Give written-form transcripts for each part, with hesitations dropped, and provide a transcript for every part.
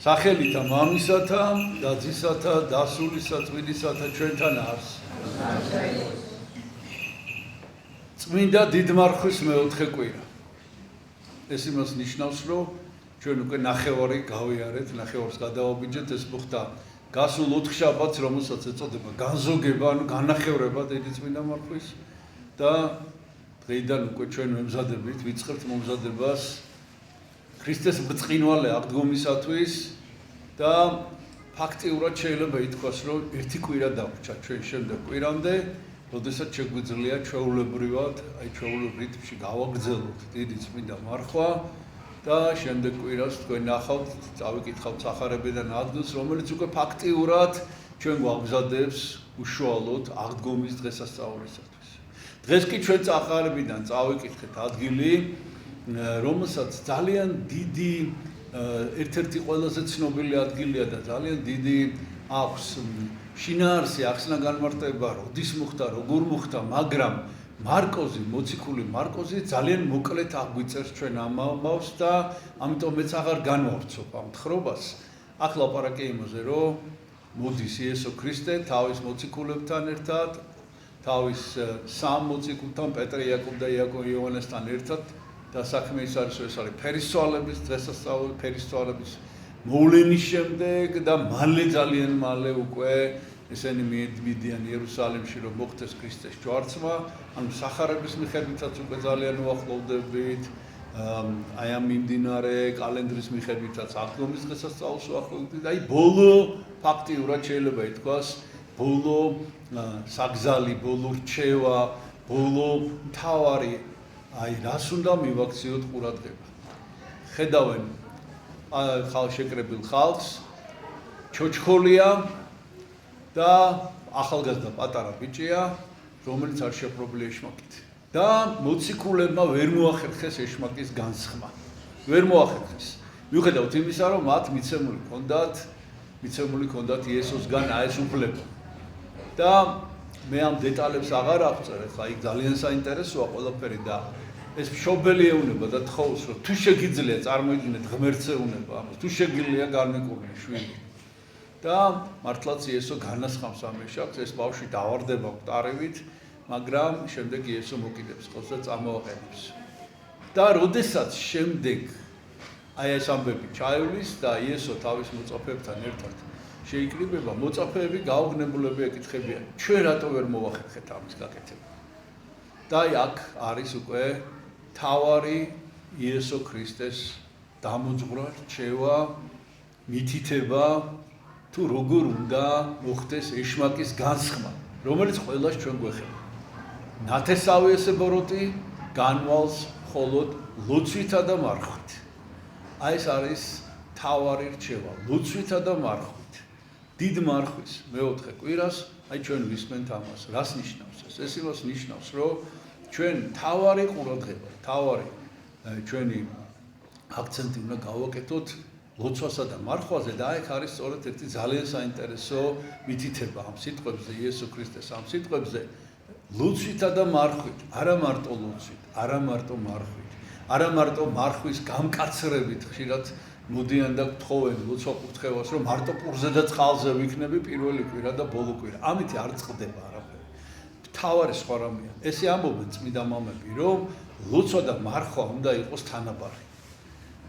სახელითა მამისათა და ძისათა და სულისა წმინდისათა ჩვენთან არის. წმინდა დიდმარხვის მეოთხე კვირა. ეს იმას ნიშნავს, რომ ჩვენ უკვე ნახევარი გავიარეთ, ნახევარს გადავაბიჯეთ, ეს მოხდა გასულ ოთხშაბათს, რომელსაც ეწოდება განზოგება, ანუ განახევრება დიდი წმინდა მარხვის და დღეიდან უკვე ჩვენ მემზადებით, ვიწყებთ მომზადებას ქრისტეს ბრწყინვალე აღდგომისათვის და ფაქტიურად შეიძლება ითქვას, რომ ერთი კვირა დავრჩა ჩვენ შემდეგ კვირამდე, როდესაც შეგვიძლია ჩვეულებრივად, ჩვეულებრივ რიტმში გავაგრძელოთ დიდი წმინდა მარხვა და შემდეგ კვირას თქვენ ნახავთ, წავიკითხავთ სახარებიდან ადგილს, რომელიც უკვე ფაქტიურად ჩვენ გვაგზადებს უშუალოდ აღდგომის დღესასწაულისათვის. დღეს კი ჩვენ სახარებიდან წავიკითხეთ ადგილი, რომელსაც ძალიან დიდი ერთ-ერთი ყველაზე ცნობილი ადგილია და ძალიან დიდი აქვს შინაარსი ახსნა განმარტება, როდის მოხდა, როგორ მოხდა, მაგრამ მარკოზი, მოციქული მარკოზი ძალიან მოკლედ აგვიწერს ჩვენ ამ ამბავს და ამიტომ მეც აღარ განვავრცობ ამ თხრობას. აქ ლაპარაკია იმაზე, რომ მოდის იესო ქრისტე თავის მოციქულებთან ერთად, თავის სამ მოციქულთან, პეტრე, იაკობ და იოანესთან ერთად და საქმე ის არის, ეს არის ფერისცვალების დღესასწაული, ფერისცვალების მოვლენის შემდეგ და მალე ძალიან მალე უკვე ესენი მიდიან იერუსალიმში, რომ მოხდეს ქრისტეს ჯვარცმა, ანუ სახარების მიხედვითაც უკვე ძალიან უახლოვდებით, აი ამ მიმდინარე კალენდრის მიხედვითაც აღდგომის დღესასწაულს უახლოვდებით, აი ბოლო ფაქტიურად შეიძლება ითქვას, ბოლო საგზალი, ბოლო რჩევა, ბოლო მთავარი აი რას უნდა მივაქციოთ ყურადღება. ხედავენ შეკრებილ ხალხს, ჩოჩხოლია და ახალგაზრდა პატარა ბიჭია, რომელიც არ შეპრობლია ეშმაკით. და მოციქულებმა ვერ მოახერხეს ეშმაკის განსხმა. ვერ მოახერხეს. მიუხედავად იმისა, რომ მათ მიცემული ჰქონდათ იესოსგან ეს უფლება. და მე ამ დეტალებს აღარ აღწერ, ხა იქ ძალიან საინტერესოა ყველაფერი და ეს მშობელი ეუნება და თხოვს, რომ თუ შეგიძლია წარმოიდგინეთ ღმერთს ეუნება ამას, თუ შეგიძლია განმეკურნე შვილი. და მართლაც იესო განასხამს ამ ეშაკს, ეს ბავშვი დავარდება მყარებით, მაგრამ შემდეგ იესო მოკიდებს ხელს და წამოაყენებს. და როდესაც შემდეგ აი ეს ამბები ჩაივლის და იესო თავის მოწაფეებთან ერთად შეიკრიბება, მოწაფეები გაუგნებულები ეკითხებიან, ჩვენ რატო ვერ მოვახერხეთ ამის გაკეთება? და აქ არის უკვე თავარი იესო ქრისტეს დამოძღვრა, რჩევა, მითითება, თუ როგორ უნდა მოხდეს ეშმაკის განსხმა, რომელიც ყველას ჩვენ გვეხება. ნათესავი ესე ბოროტი განვალს მხოლოდ ლოცვითა და მარხვით. აი ეს არის თავარი რჩევა, ლოცვითა და მარხვით. დიდ მარხვის მეოთხე კვირას, აი ჩვენ ვისმენთ ამას. რას ნიშნავს ეს? ეს იმას ნიშნავს, რომ ჩვენ თავარი ყურადღება, თავარი ჩვენი აქცენტი უნდა გავაკეთოთ ლოცვასა და მარხვაზე და აქ არის სწორედ ერთი ძალიან საინტერესო მითითება ამ სიტყვებზე, იესო ქრისტეს ამ სიტყვებზე, ლოცვითა და მარხვით, არა მარტო ლოცვით, არა მარტო მარხვით, არა მარტო მარხვის გამკაცრებით ხშირად მოდიან და გთხოვენ ლოცვა კურთხევას, რომ მარტო პურზე და წყალზე ვიქნები პირველი კვირა და ბოლო კვირა. ამით არ წყდება არაფერი. თავარი სხვა რამეა. ესე ამბობენ წმინდა მამები, რომ ლოცვა და მარხვა უნდა იყოს თანაბარი.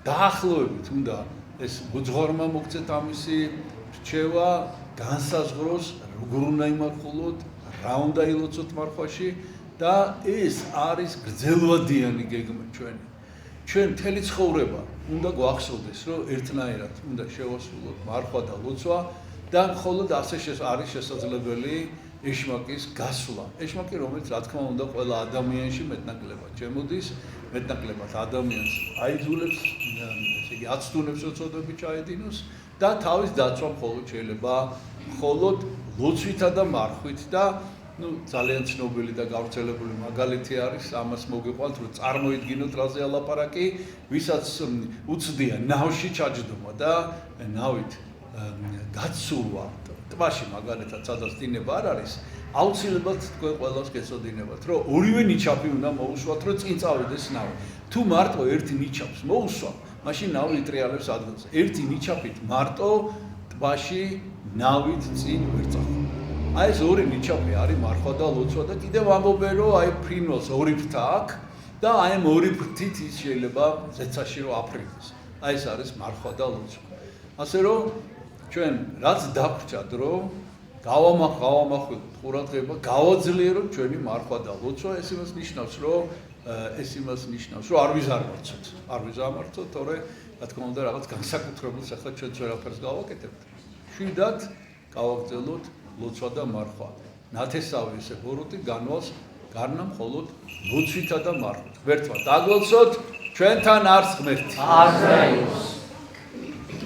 დაახლოებით უნდა ეს მოძღვარმა მოგცეთ ამისი რჩევა, განსაზღვროს, როგორ უნდა იმარხულოთ, რა უნდა ილოცოთ მარხვაში და ეს არის გრძელვადიანი გეგმა ჩვენი. ჩვენ მთელი ცხოვრება უნდა გვახსოვდეს, რომ ერთნაირად უნდა შევასრულოთ მარხვა და ლოცვა და მხოლოდ ასე არის შესაძლებელი ეშმაკის გასვლა. ეშმაკი, რომელიც რა თქმა უნდა ყველა ადამიანში მეტნაკლებად შემოდის, მეტნაკლებად ადამიანს აიძულებს, ესე იგი აცდუნებს უწოდები ჩაედინოს და თავის დაცვა მხოლოდ შეიძლება მხოლოდ ლოცვითა და მარხვით და ძალიან ცნობილი და გავრცელებული მაგალითი არის, ამას მოგიყვანთ, რომ წარმოიდგინოთ რაზეა ლაპარაკი, ვისაც უცდია ნავში ჩაჯდომა და ნავით გაცურვა ტბაში მაგალითად, სადაც დინება არ არის, აუცილებლად თქვენ ყველას გეცოდინებათ, რომ ორივე ნიჩაბი უნდა მოუსვათ, რომ წინ წავიდეს ნავი. თუ მარტო ერთი ნიჩაბს მოუსვა, მაშინ ნავი იტრიალებს ადგილზე. ერთი ნიჩაბით მარტო ტბაში ნავით წინ ვერ წახო. აი ეს ორი ნიჩაბი არის მარხვა და ლოცვა და კიდევ ამბობენ რომ აი ფრინველს ორი ფრთა აქვს და აი ამ ორი ფრთით ის შეიძლება ზეცაში რომ აფრინოს. აი ეს არის მარხვა და ლოცვა. ასე რომ ჩვენ რაც დაგვჭა დრო გავამახვილოთ ყურადღება, გავაძლიეროთ ჩვენი მარხვა და ლოცვა, ეს იმას ნიშნავს, რომ არ ვიზარმარცოთ. არ ვიზარმარცოთ, თორე რა თქმა უნდა რაღაც განსაკუთრებულს ახლა ჩვენ ყველაფერს გავაკეთებთ. შვიდად გავაგრძელოთ ლოცვა და მარხვა. ნათესავი ესე ბოროტი განვალს გარნა მხოლოდ ლოცვითა და მარხვით. ვერთმა დაგლოცოთ ჩვენთან არს ღმერთი.